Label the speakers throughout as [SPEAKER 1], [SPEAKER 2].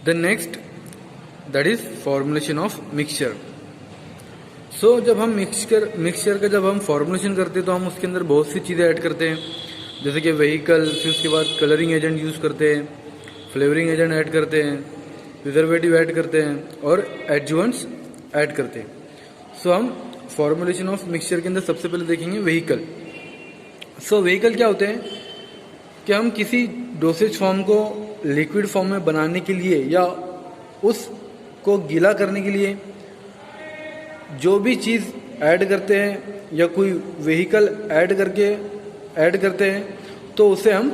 [SPEAKER 1] The next that is formulation of mixture. So जब हम mixture का जब हम फॉर्मुलेशन करते हैं तो हम उसके अंदर बहुत सी चीज़ें ऐड करते हैं, जैसे कि व्हीकल, फिर उसके बाद कलरिंग एजेंट यूज़ करते हैं, फ्लेवरिंग एजेंट ऐड करते हैं, प्रिजर्वेटिव ऐड करते हैं और एडजुवेंट्स ऐड करते हैं। सो हम फॉर्मुलेशन ऑफ मिक्सचर के अंदर सबसे पहले देखेंगे व्हीकल। सो व्हीकल क्या होते हैं कि हम किसी डोसेज फॉर्म को लिक्विड फॉर्म में बनाने के लिए या उसको गीला करने के लिए जो भी चीज़ ऐड करते हैं या कोई व्हीकल ऐड करते हैं तो उसे हम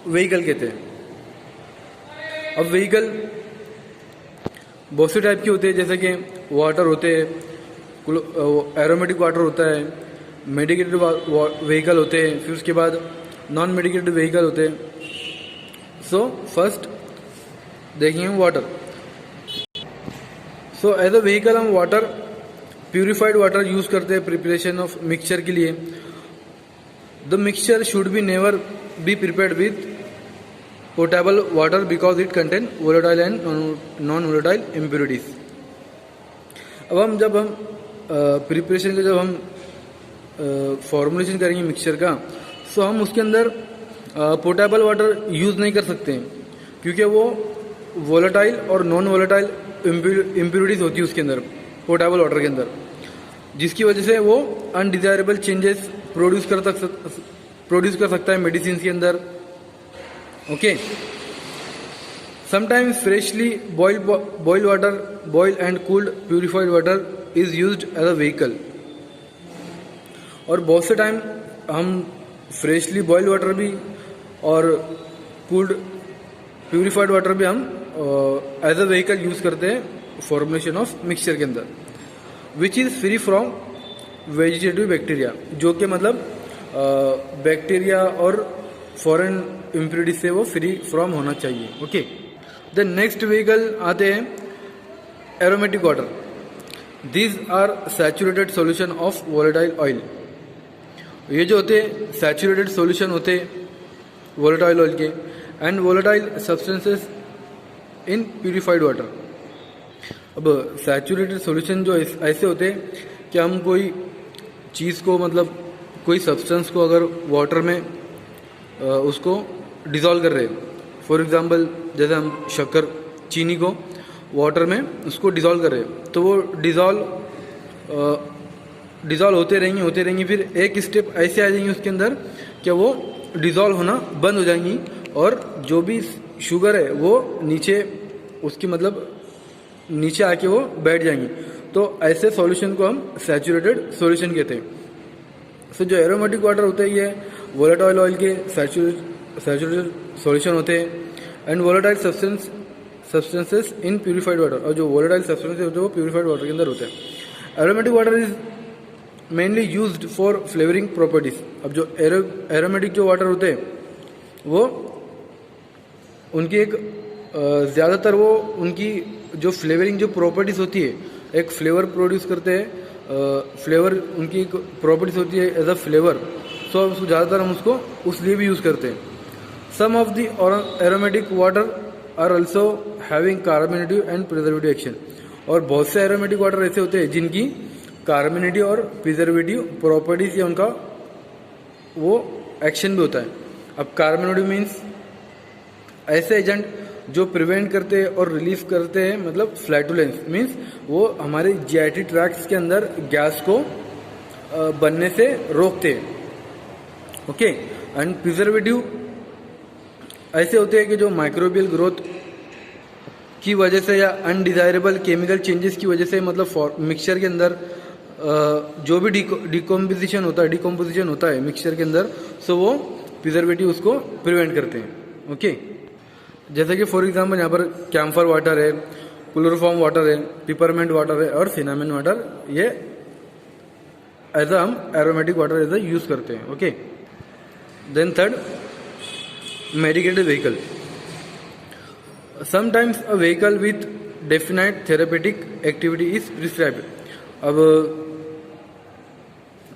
[SPEAKER 1] व्हीकल कहते हैं। अब व्हीकल बहुत से टाइप के होते हैं, जैसे कि वाटर होते हैं, एरोमेटिक वाटर होता है, मेडिकेटेड व्हीकल होते हैं, फिर उसके बाद नॉन मेडिकेटेड व्हीकल होते हैं। सो फर्स्ट देखेंगे water. So as a vehicle हम वाटर, प्यूरिफाइड वाटर यूज करते हैं प्रिपरेशन ऑफ मिक्सचर के लिए। The mixture should be never be prepared with potable water because it contain volatile and non volatile impurities. अब जब हम preparation का जब हम फॉर्मुलेशन करेंगे मिक्सचर का, सो हम उसके अंदर पोटेबल वाटर यूज़ नहीं कर सकते हैं, क्योंकि वो वोलेटाइल और नॉन वोलेटाइल इम्प्योरिटीज होती है उसके अंदर, पोटेबल वाटर के अंदर, जिसकी वजह से वो अनडिजायरेबल चेंजेस प्रोड्यूस कर सकता है मेडिसिन के अंदर। Okay, sometimes freshly boiled water, boiled and cooled purified water is used as a vehicle. और बहुत से टाइम हम फ्रेशली बॉइल्ड वाटर भी और कूल्ड प्यूरिफाइड वाटर भी हम एज अ व्हीकल यूज करते हैं फॉर्मुलेशन ऑफ मिक्सचर के अंदर, which is free from vegetative bacteria, जो कि मतलब बैक्टीरिया और फॉरेन इम्प्योरिटीज से वो फ्री फ्रॉम होना चाहिए। ओके, द नेक्स्ट व्हीकल आते हैं aromatic water. These are saturated solution of volatile oil. ये जो होते हैं सैचुरेटेड सॉल्यूशन होते वोलेटाइल ऑयल के and volatile substances in purified water. अब सैचुरेटेड सॉल्यूशन जो ऐसे होते हैं कि हम कोई चीज़ को, मतलब कोई सब्सटेंस को अगर वाटर में उसको डिज़ोल्व कर रहे हैं, फॉर एग्जांपल जैसे हम शक्कर, चीनी को वाटर में उसको डिज़ोल्व कर रहे हैं, तो वो डिज़ोल्व होते रहेंगी, फिर एक स्टेप ऐसे आ जाएंगे उसके अंदर कि वो डिज़ोल्व होना बंद हो जाएंगी और जो भी शुगर है वो नीचे, उसकी मतलब नीचे आके वो बैठ जाएंगी। तो ऐसे सॉल्यूशन को हम सैचुरेटेड सॉल्यूशन कहते हैं। सो जो एरोमेटिक वाटर होता है ये वोलेटाइल ऑयल के सैचुरेटेड सॉल्यूशन होते हैं and volatile substances in purified water, और जो वोलेटाइल सब्सटेंसेस होते हैं वो प्यूरिफाइड वाटर के अंदर होते हैं। Aromatic water is mainly used for flavouring properties. अब जो एरोमेटिक जो वाटर होते हैं वो उनकी एक ज़्यादातर वो उनकी जो फ्लेवरिंग जो प्रॉपर्टीज होती है, एक फ्लेवर प्रोड्यूस करते हैं, फ्लेवर उनकी एक प्रॉपर्टीज होती है एज अ फ्लेवर। सो ज़्यादातर हम उसको उस लिए भी यूज़ करते हैं। Some of the aromatic water are also having carbonative and preservative action. और बहुत से एरोमेटिक वाटर ऐसे होते हैं जिनकी कार्बोनेटिव और प्रिजर्वेटिव प्रॉपर्टीज या उनका वो एक्शन भी होता है। अब कार्बोनेटिव मीन्स ऐसे एजेंट जो प्रिवेंट करते हैं और रिलीफ करते हैं, मतलब फ्लैटुलेंस मीन्स वो हमारे जीआईटी ट्रैक्ट्स के अंदर गैस को बनने से रोकते हैं। ओके, एंड प्रिजर्वेटिव ऐसे होते हैं कि जो माइक्रोबियल ग्रोथ की वजह से या अनडिजायरेबल केमिकल चेंजेस की वजह से, मतलब मिक्सचर के अंदर जो भी डिकम्पोजिशन होता है मिक्सचर के अंदर, सो वो प्रिजर्वेटिव उसको प्रिवेंट करते हैं। ओके, जैसे कि फॉर एग्जांपल यहाँ पर कैम्फर वाटर है, क्लोरोफॉर्म वाटर है, पिपरमेंट वाटर है और सिनामन वाटर, ये एज अ हम aromatic water as a use करते हैं। Okay, then third, medicated vehicle. Sometimes a vehicle with definite therapeutic activity is prescribed. अब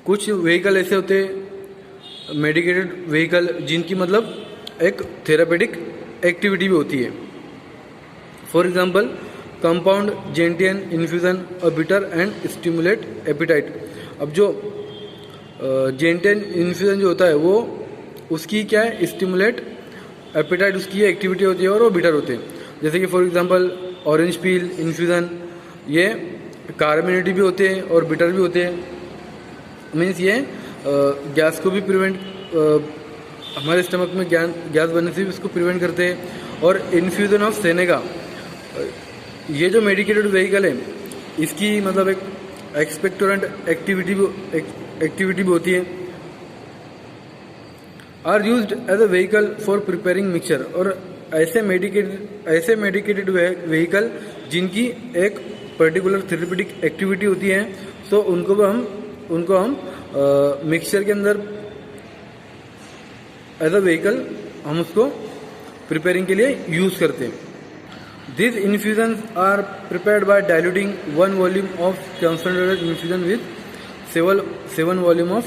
[SPEAKER 1] कुछ व्हीकल ऐसे होते हैं मेडिकेटेड व्हीकल जिनकी मतलब एक थेरेपेटिक एक्टिविटी भी होती है। For example compound gentian infusion a bitter and stimulate appetite. अब जो जेंटियन इन्फ्यूजन जो होता है वो उसकी क्या है, स्टिमुलेट एपिटाइट उसकी एक्टिविटी होती है और वो बिटर होते हैं। जैसे कि for example orange peel infusion, ये कार्बोनेटेड भी होते हैं और बिटर भी होते हैं। मीन्स ये गैस को भी प्रिवेंट, हमारे स्टमक में गैस बनने से भी उसको प्रिवेंट करते हैं। और इन्फ्यूजन ऑफ सेनेगा, ये जो मेडिकेटेड व्हीकल है इसकी मतलब एक एक्सपेक्टोरेंट एक्टिविटी भी होती है। Are used as a vehicle for preparing mixture, और ऐसे मेडिकेटेड व्हीकल जिनकी एक पर्टिकुलर थेरेप्यूटिक एक्टिविटी होती है, तो उनको हम मिक्सचर के अंदर एज अ व्हीकल हम उसको प्रिपेयरिंग के लिए यूज करते हैं। These infusions are prepared by diluting 1 volume of concentrated infusion with 7 volume of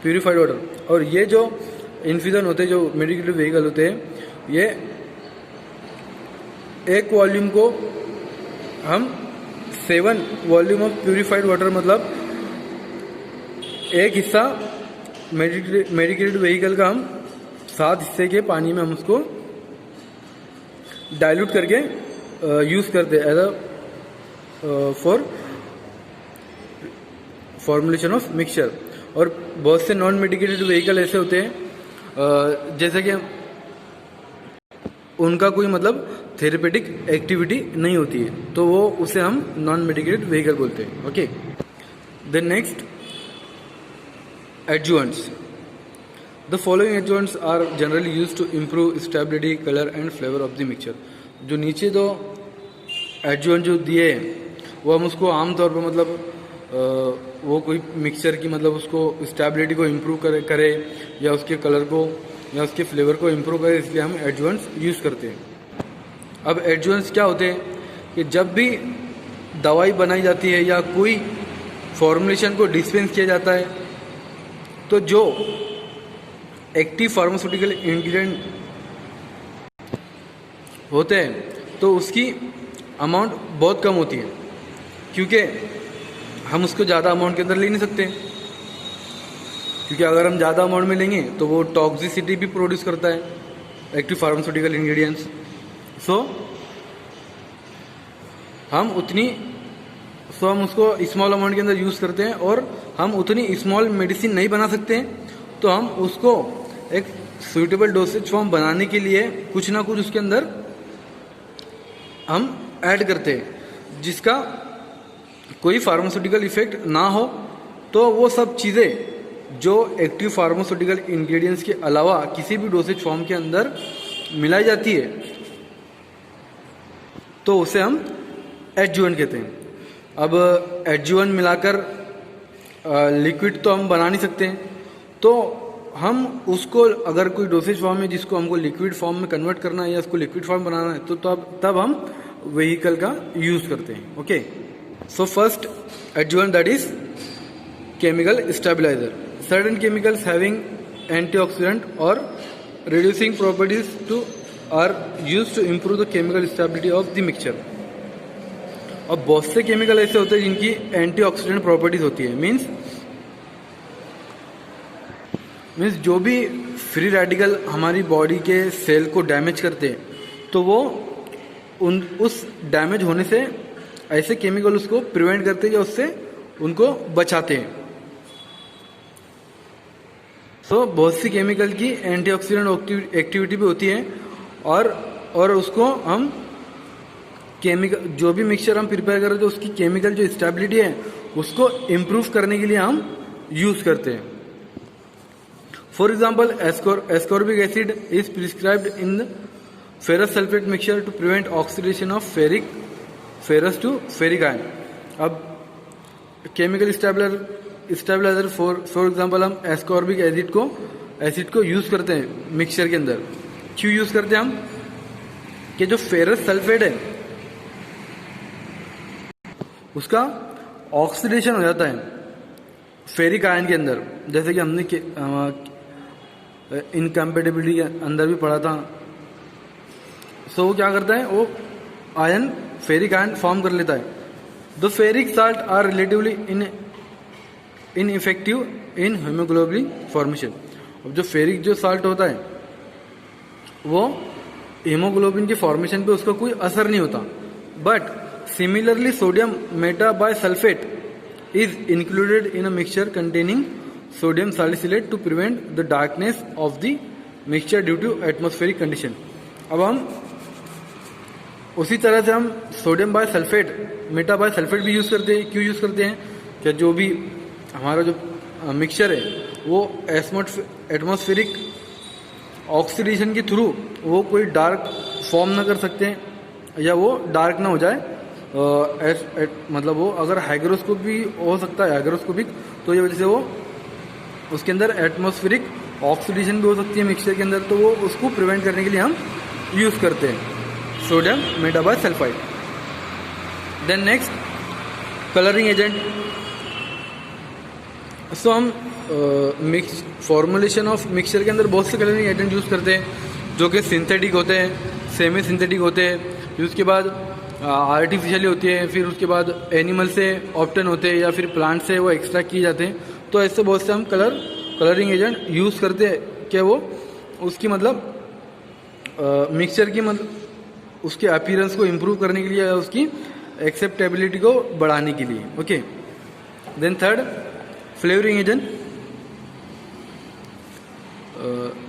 [SPEAKER 1] purified water। और ये जो इन्फ्यूजन होते हैं, जो मेडिकेटेड व्हीकल होते हैं, ये एक वॉल्यूम को हम 7 वॉल्यूम ऑफ प्यूरिफाइड वाटर, मतलब एक हिस्सा मेडिकेटेड व्हीकल का हम 7 हिस्से के पानी में हम उसको डाइल्यूट करके यूज करते हैं as a for formulation of mixture. और बहुत से नॉन मेडिकेटेड व्हीकल ऐसे होते हैं जैसे कि उनका कोई मतलब थेरेपेटिक एक्टिविटी नहीं होती है, तो वो उसे हम नॉन मेडिकेटेड व्हीकल बोलते हैं। Okay, then next adjuvants. The following adjuvants are generally used to improve stability, color and flavor of the mixture। जो नीचे दो एडजुवेंट जो दिए हैं वो हम उसको आमतौर पर मतलब वो कोई मिक्सचर की मतलब उसको स्टेबिलिटी को इम्प्रूव करे या उसके कलर को या उसके फ्लेवर को इम्प्रूव करे, इसलिए हम एडजुवेंट्स यूज़ करते हैं। अब एडजुवेंट्स क्या होते हैं कि जब भी दवाई बनाई जाती है या कोई फॉर्मुलेशन को डिस्पेंस किया जाता है, तो जो एक्टिव फार्मास्यूटिकल इंग्रेडिएंट होते हैं तो उसकी अमाउंट बहुत कम होती है, क्योंकि हम उसको ज़्यादा अमाउंट के अंदर ले नहीं सकते, क्योंकि अगर हम ज़्यादा अमाउंट में लेंगे तो वो टॉक्सिसिटी भी प्रोड्यूस करता है एक्टिव फार्मास्यूटिकल इंग्रेडिएंट्स। सो हम उसको स्मॉल अमाउंट के अंदर यूज़ करते हैं, और हम उतनी स्मॉल मेडिसिन नहीं बना सकते हैं, तो हम उसको एक सुइटेबल डोसेज फॉर्म बनाने के लिए कुछ ना कुछ उसके अंदर हम ऐड करते हैं जिसका कोई फार्मास्यूटिकल इफेक्ट ना हो। तो वो सब चीज़ें जो एक्टिव फार्मास्यूटिकल इंग्रेडिएंट्स के अलावा किसी भी डोसेज फॉर्म के अंदर मिलाई जाती है, तो उसे हम एडजुवेंट कहते हैं। अब एडजुवेंट मिलाकर लिक्विड तो हम बना नहीं सकते हैं, तो हम उसको अगर कोई डोसेज फॉर्म है जिसको हमको लिक्विड फॉर्म में कन्वर्ट करना है या उसको लिक्विड फॉर्म बनाना है, तो तब हम व्हीकल का यूज करते हैं। Okay, so first adjuvant that is chemical stabiliser. Certain chemicals having antioxidant और reducing properties to are used to improve the chemical stability of the mixture. और बहुत से केमिकल ऐसे होते हैं जिनकी एंटीऑक्सीडेंट प्रॉपर्टीज होती है। मीन्स जो भी फ्री रेडिकल हमारी बॉडी के सेल को डैमेज करते हैं, तो वो उस डैमेज होने से ऐसे केमिकल उसको प्रिवेंट करते हैं या उससे उनको बचाते हैं। सो बहुत सी केमिकल की एंटीऑक्सीडेंट एक्टिविटी भी होती है, और उसको हम केमिकल जो भी मिक्सचर हम प्रिपेयर कर रहे हैं, तो उसकी केमिकल जो स्टेबिलिटी है उसको इम्प्रूव करने के लिए हम यूज करते हैं। For example, ascorbic acid is prescribed in the ferrous sulfate mixture to prevent oxidation of ferrous to ferric ion। अब केमिकल स्टेबलाइजर फॉर एग्जांपल हम एस्कॉर्बिक एसिड को यूज करते हैं मिक्सचर के अंदर। क्यों यूज करते हैं हम? कि जो फेरस सल्फेट है उसका ऑक्सीडेशन हो जाता है फेरिक आयन के अंदर, जैसे कि हमने इनकम्पेटिबिलिटी के अंदर भी पढ़ा था। सो वो क्या करता है, वो आयन फेरिक आयन फॉर्म कर लेता है। The ferric salt are relatively ineffective in haemoglobin formation. अब जो फेरिक जो साल्ट होता है वो हीमोग्लोबिन के फॉर्मेशन पे उसका कोई असर नहीं होता। But similarly sodium metabisulphate is included in a mixture containing sodium salicylate to prevent the darkness of the mixture due to atmospheric condition। अब हम उसी तरह से हम सोडियम बाइसल्फेट मेटाबाइसल्फेट भी यूज़ करते हैं। क्यों यूज़ करते हैं? कि जो भी हमारा जो मिक्सचर है वो एटमॉस्फेरिक ऑक्सीडेशन के थ्रू वो कोई डार्क फॉर्म ना कर सकते हैं या वो डार्क ना हो जाए। मतलब वो अगर हाइग्रोस्कोप भी हो सकता है हाइग्रोस्कोपिक, तो ये वजह से वो उसके अंदर एटमॉस्फेरिक ऑक्सीडेशन भी हो सकती है मिक्सचर के अंदर, तो वो उसको प्रिवेंट करने के लिए हम यूज़ करते हैं sodium metabisulphide. Then next colouring agent. So हम मिक्स फॉर्मुलेशन ऑफ मिक्सचर के अंदर बहुत से कलरिंग एजेंट यूज़ करते हैं जो कि सिंथेटिक होते हैं, सेमी सिंथेटिक होते हैं, फिर उसके बाद आर्टिफिशियली होती है, फिर उसके बाद एनिमल से ऑप्टेन होते हैं या फिर प्लांट से वो एक्सट्रैक्ट किए जाते हैं। तो ऐसे बहुत से हम कलरिंग एजेंट यूज़ करते हैं कि वो उसकी मतलब मिक्सचर की मतलब उसके अपीयरेंस को इम्प्रूव करने के लिए या उसकी एक्सेप्टेबिलिटी को बढ़ाने के लिए। Okay, then third flavouring agent.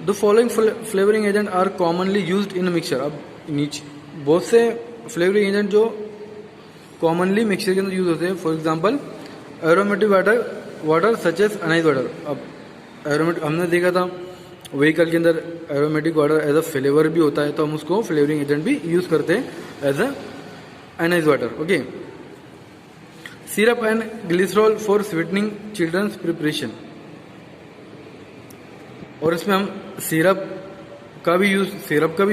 [SPEAKER 1] The following flavouring agent are commonly used in mixture. अब नीचे बहुत से फ्लेवरिंग एजेंट जो कॉमनली मिक्सचर के अंदर यूज होते हैं। For example aromatic water such as anise water. अब एरोमेटिक हमने देखा था व्हीकल के अंदर aromatic water as a flavour भी होता है, तो हम उसको फ्लेवरिंग एजेंट भी यूज करते हैं as a anise water. Okay, syrup and glycerol for sweetening children's preparation. और इसमें हम सिरप का भी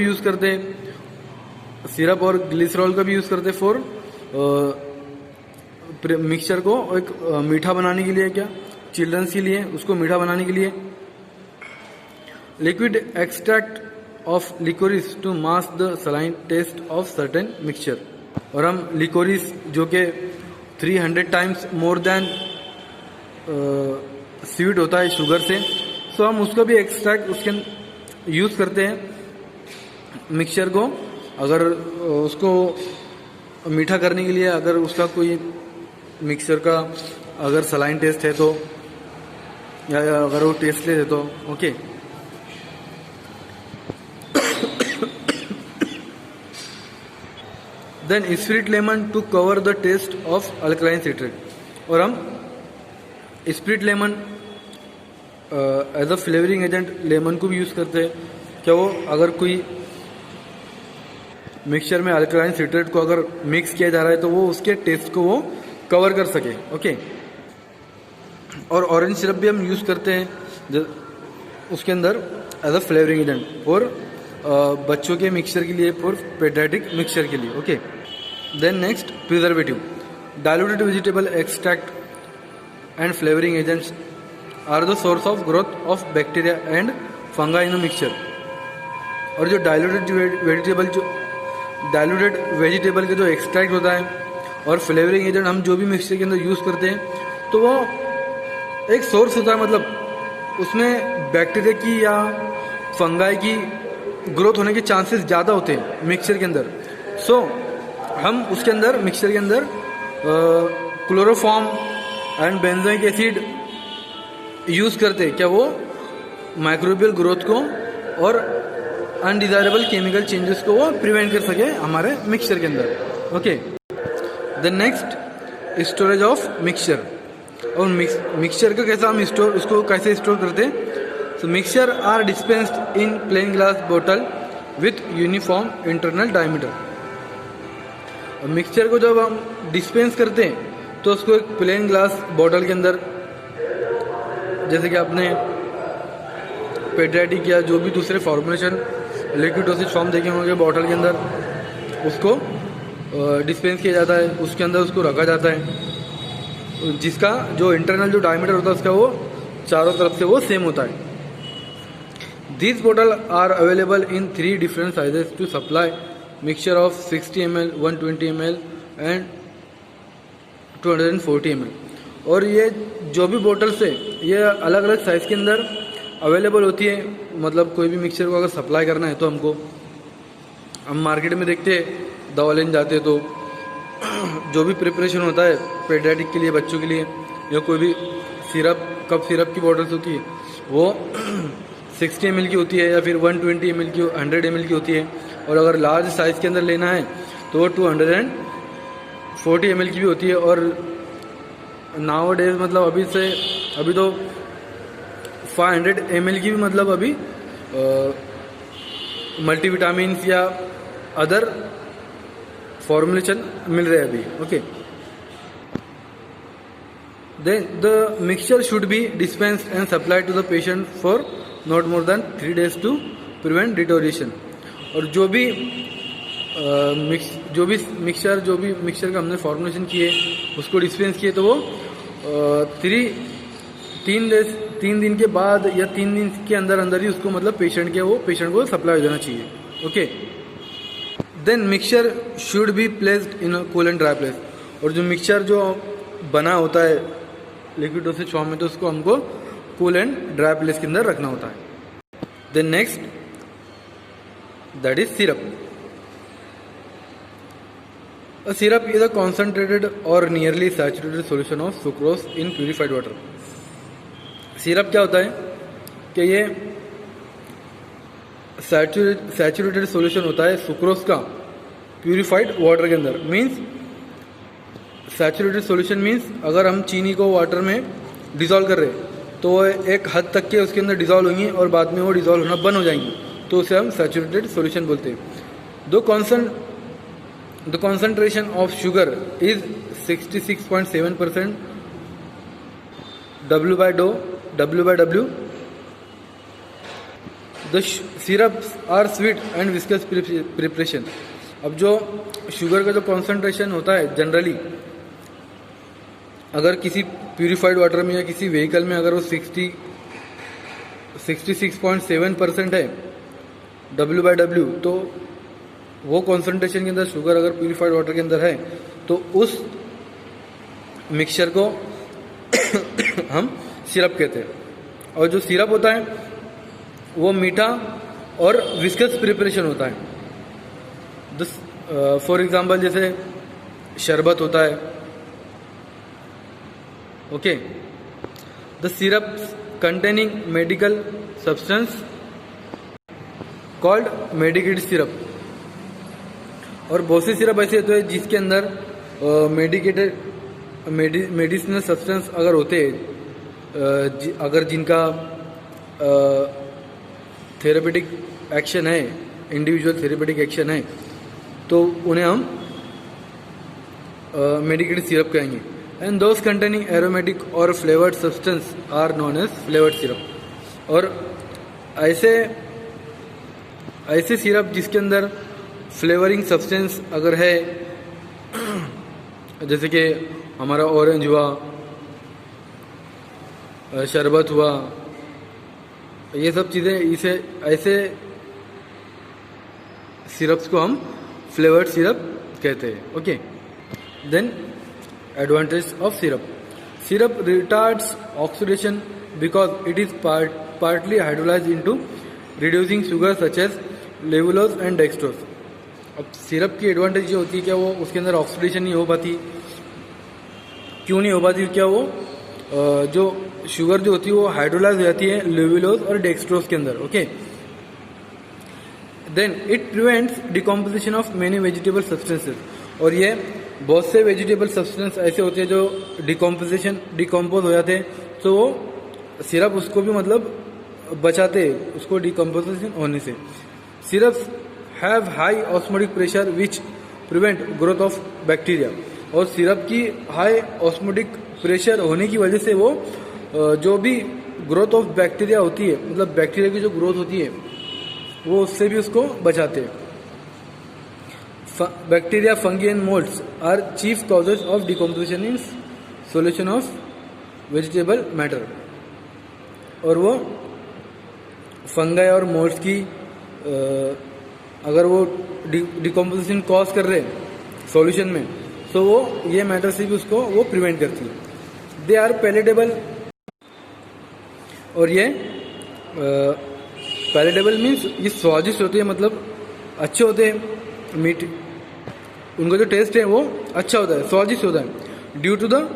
[SPEAKER 1] यूज करते हैं, सिरप और ग्लिसरॉल का भी यूज़ करते हैं फॉर मिक्सचर को एक मीठा बनाने के लिए, क्या चिल्ड्रंस के लिए उसको मीठा बनाने के लिए। Liquid extract of liquorice to mask the saline taste of certain mixture. और हम लिकोरिस जो कि 300 टाइम्स मोर देन स्वीट होता है शुगर से, तो हम उसका भी एक्सट्रैक्ट उसके यूज़ करते हैं मिक्सचर को। अगर उसको मीठा करने के लिए अगर उसका कोई मिक्सचर का अगर सलाइन टेस्ट है तो या अगर वो टेस्टलेस है तो okay. Then spirit lemon to cover the taste of alkaline citrate. और हम spirit lemon as a flavouring agent lemon को भी यूज़ करते हैं। क्या वो अगर कोई मिक्सचर में अल्कलाइन सिट्रेट को अगर मिक्स किया जा रहा है तो वो उसके टेस्ट को वो कवर कर सके। ओके, और ऑरेंज सिरप भी हम यूज़ करते हैं उसके अंदर एज अ फ्लेवरिंग एजेंट और बच्चों के मिक्सचर के लिए, फॉर पेडियाट्रिक मिक्सचर के लिए। Okay, then next preservative. Diluted vegetable extract and flavouring agents are the source of growth of bacteria and fungi in mixture. और जो डाइल्यूटेड वेजिटेबल के जो एक्सट्रैक्ट होता है और फ्लेवरिंग एजेंट हम जो भी मिक्सचर के अंदर यूज़ करते हैं तो वो एक सोर्स होता है, मतलब उसमें बैक्टीरिया की या फंगाई की ग्रोथ होने के चांसेस ज़्यादा होते हैं मिक्सचर के अंदर। सो हम उसके अंदर मिक्सचर के अंदर chloroform and benzoic acid use करते हैं। क्या वो माइक्रोबियल ग्रोथ को और अनडिजायरेबल केमिकल चेंजेस को वो प्रिवेंट कर सके हमारे मिक्सचर के अंदर। Okay, the next storage of mixture. और मिक्सचर का कैसा हम उसको कैसे स्टोर करते हैं। So mixture are dispensed in plain glass बोतल with uniform internal diameter. Mixture को जब हम डिस्पेंस करते हैं तो उसको एक प्लेन ग्लास बोतल के अंदर, जैसे कि आपने पेडियाट्रिक या जो भी दूसरे फॉर्मुलेशन लिक्विड डोसेज फॉर्म देखे होंगे बॉटल के अंदर, उसको डिस्पेंस किया जाता है, उसके अंदर उसको रखा जाता है, जिसका जो इंटरनल जो डायमीटर होता है उसका वो चारों तरफ से वो सेम होता है। These bottles are available in 3 different sizes to supply mixture of 60 ml, 120 ml and 240 ml। और ये जो भी बोटल्स है ये अलग अलग साइज़ के अंदर अवेलेबल होती है। मतलब कोई भी मिक्सचर को अगर सप्लाई करना है तो हमको, हम मार्केट में देखते हैं दवा लेने जाते हैं तो जो भी प्रिपरेशन होता है पेडियाट्रिक के लिए, बच्चों के लिए, या कोई भी सिरप, कप सिरप की बॉटल्स होती है वो 60 ml की होती है, या फिर 120 ml की, 100 ml की होती है। और अगर लार्ज साइज़ के अंदर लेना है तो वो 240 ml की भी होती है। और नाउ डेज मतलब अभी तो 500 ml की भी मतलब अभी मल्टीविटामिन्स या अदर फॉर्मुलेशन मिल रहे हैं अभी। Okay, then the mixture should be dispensed and supplied to the patient for not more than 3 days to prevent deterioration. और जो भी मिक्सचर का हमने फॉर्मुलेशन किए उसको डिस्पेंस किए तो वो 3 दिन के बाद या 3 दिन के अंदर ही उसको मतलब पेशेंट को सप्लाई हो जाना चाहिए। Okay, then mixture should be placed in a cool and dry place. और जो मिक्सचर जो बना होता है लिक्विड डोसेज फॉर्म में तो उसको हमको कूल एंड ड्राई प्लेस के अंदर रखना होता है। Then next that is syrup. A syrup is a concentrated or nearly saturated solution of sucrose in purified water। Syrup क्या होता है कि ये सैचुरेटेड सॉल्यूशन होता है सुक्रोज का प्यूरिफाइड वाटर के अंदर। मींस सैचुरेटेड सॉल्यूशन मींस अगर हम चीनी को वाटर में डिज़ोल्व कर रहे हैं तो वो एक हद तक के उसके अंदर डिज़ोल्व होंगी और बाद में वो डिज़ोल्व होना बंद हो जाएंगी, तो उसे हम सैचुरेटेड सॉल्यूशन बोलते हैं। The concentration of sugar is 66.7% W/W. The syrups are sweet and viscous preparation। अब जो शुगर का जो कॉन्सेंट्रेशन होता है जनरली अगर किसी प्यूरिफाइड वाटर में या किसी व्हीकल में अगर वो 66.7% है W/W, तो वो कॉन्सेंट्रेशन के अंदर शुगर अगर प्यूरिफाइड वाटर के अंदर है तो उस मिक्सचर को हम सिरप कहते हैं। और जो सिरप होता है वो मीठा और विस्कस प्रिपरेशन होता है। फॉर एग्जांपल जैसे शरबत होता है। Okay, the syrup containing medical substance called medicated syrup. और बहुत से सिरप ऐसे होते हैं जिसके अंदर मेडिसिनल सब्सटेंस अगर होते हैं, अगर जिनका थेरेपेटिक एक्शन है, इंडिविजुअल थेरेपेटिक एक्शन है, तो उन्हें हम मेडिकेटेड सिरप कहेंगे। एंड दोज कंटेनिंग एरोमेटिक और flavoured substance are known as flavoured syrup. और ऐसे सिरप जिसके अंदर फ्लेवरिंग सब्सटेंस अगर है, जैसे कि हमारा ऑरेंज हुआ, शरबत हुआ, ये सब चीज़ें, ऐसे सिरप्स को हम फ्लेवर्ड सिरप कहते हैं। Okay, then advantage of syrup retards oxidation because it is partly hydrolysed into reducing sugar such as levulose and dextrose. अब सिरप की एडवांटेज ये होती है क्या वो उसके अंदर ऑक्सीडेशन नहीं हो पाती। क्यों नहीं हो पाती? क्या वो जो शुगर जो होती है वो हाइड्रोलाइज हो जाती है लेवुलोज और डेक्सट्रोज के अंदर। Okay, then it prevents decomposition of many vegetable substances. और ये बहुत से वेजिटेबल सब्सटेंस ऐसे होते हैं जो डिकम्पोज हो जाते हैं, तो वो सिरप उसको भी मतलब बचाते हैं उसको डिकम्पोजिशन होने से। Syrups have high osmotic pressure which prevent growth of bacteria. और सिरप की हाई ऑस्मोटिक प्रेशर होने की वजह से वो जो भी ग्रोथ ऑफ बैक्टीरिया होती है, मतलब बैक्टीरिया की जो ग्रोथ होती है वो उससे भी उसको बचाते हैं। Bacteria, fungi and moulds are chief causes of decomposition in solution of vegetable matter. और वो फंगाई और मोल्ड्स की अगर वो डिकम्पोजिशन कॉज कर रहे सॉल्यूशन में, तो वो ये मैटर से भी उसको वो प्रिवेंट करती है। दे आर पैलेटेबल, और ये पैलेटेबल मीन्स ये स्वादिष्ट होते हैं, मतलब अच्छे होते हैं मीठ, उनका जो टेस्ट है वो अच्छा होता है, स्वादिष्ट होता है। Due to the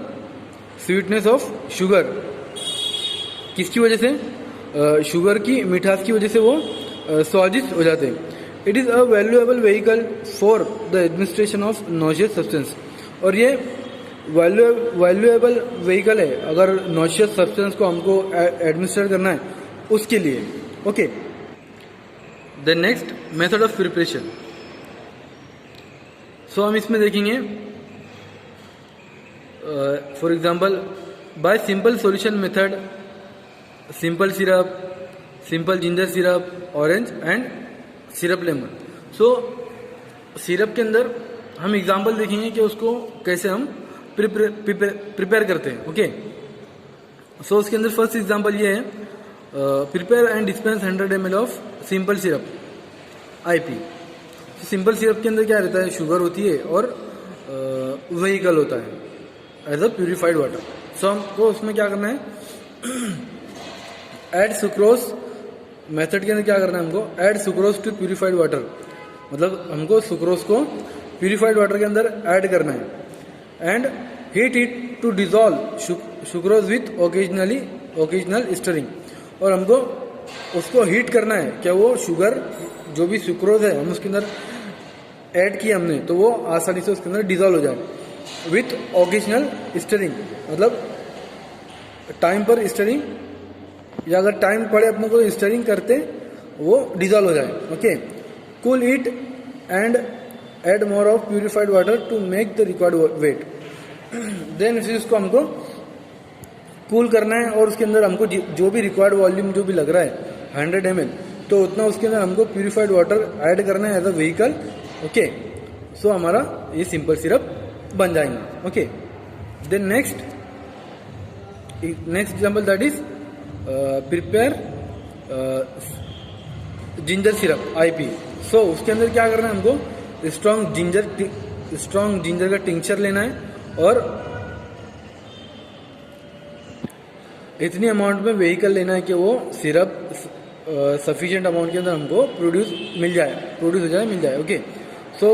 [SPEAKER 1] sweetness of sugar, किसकी वजह से? शुगर की मिठास की वजह से वो स्वादिष्ट हो जाते हैं। It is a valuable vehicle for the administration of nauseous substance, और ये वैल्यूएबल व्हीकल है अगर नॉशियस सब्सटेंस को हमको एडमिनिस्टर करना है उसके लिए। Okay, the next method of preparation. So हम इसमें देखेंगे for example by simple solution method, simple syrup, simple ginger syrup, orange and syrup lemon. So syrup के अंदर हम एग्जांपल देखेंगे कि उसको कैसे हम प्रिपेयर करते हैं। ओके, सो उसके अंदर फर्स्ट एग्जांपल ये है, prepare and dispense 100 ml of simple syrup IP। Simple syrup के अंदर क्या रहता है? शुगर होती है और व्हीकल होता है एज अ प्यूरिफाइड वाटर। सो हमको उसमें क्या करना है? ऐड सुक्रोज मेथड के अंदर क्या करना है हमको? Add sucrose to purified water, मतलब हमको सुक्रोज को प्यूरिफाइड वाटर के अंदर ऐड करना है। And heat it to dissolve sucrose with occasional stirring, और हमको उसको हीट करना है। क्या वो शुगर जो भी सुक्रोज है हम उसके अंदर ऐड किया हमने, तो वो आसानी से उसके अंदर डिजॉल्व हो जाए विथ ओकेजनल स्टरिंग, मतलब टाइम पर स्टरिंग, या अगर टाइम पड़े अपने को स्टरिंग करते वो डिजॉल्व हो जाए। Okay, cool it and add more of purified water to make the required weight. देन इसको हमको कूल करना है और उसके अंदर हमको जो भी रिक्वायर्ड वॉल्यूम जो भी लग रहा है 100 ml, तो उतना उसके अंदर हमको प्यूरिफाइड वाटर ऐड करना है as a vehicle. Okay, so हमारा ये सिंपल सिरप बन जाएंगे। Okay, then next example that is prepare ginger syrup IP। So उसके अंदर क्या करना है हमको? स्ट्रॉन्ग जिंजर का टिंक्चर लेना है और इतनी अमाउंट में व्हीकल लेना है कि वो सिरप सफिशिएंट अमाउंट के अंदर हमको प्रोड्यूस हो जाए मिल जाए। ओके, सो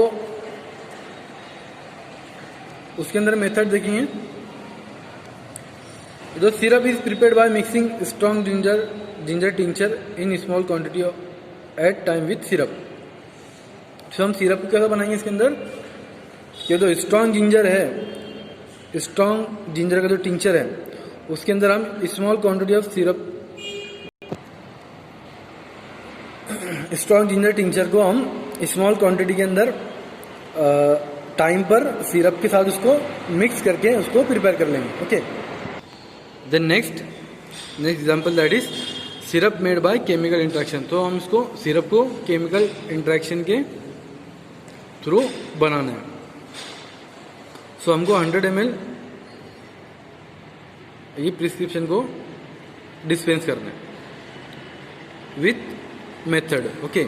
[SPEAKER 1] उसके अंदर मेथड देखेंगे। The syrup is prepared by mixing strong ginger tincture in small quantity at time with syrup। तो हम सिरप को कैसा बनाएंगे इसके अंदर? ये जो स्ट्रॉन्ग जिंजर है, स्ट्रॉन्ग जिंजर का जो टिंचर है उसके अंदर हम small quantity of syrup, strong ginger tincture को हम स्मॉल क्वांटिटी के अंदर टाइम पर सिरप के साथ उसको मिक्स करके उसको प्रिपेयर कर लेंगे। Okay, then next example that is syrup made by chemical interaction. तो हम इसको सिरप को केमिकल इंट्रैक्शन के थ्रू बनाना है। सो हमको 100 ml ये प्रिस्क्रिप्शन को डिस्पेंस करना है विथ मेथड। ओके,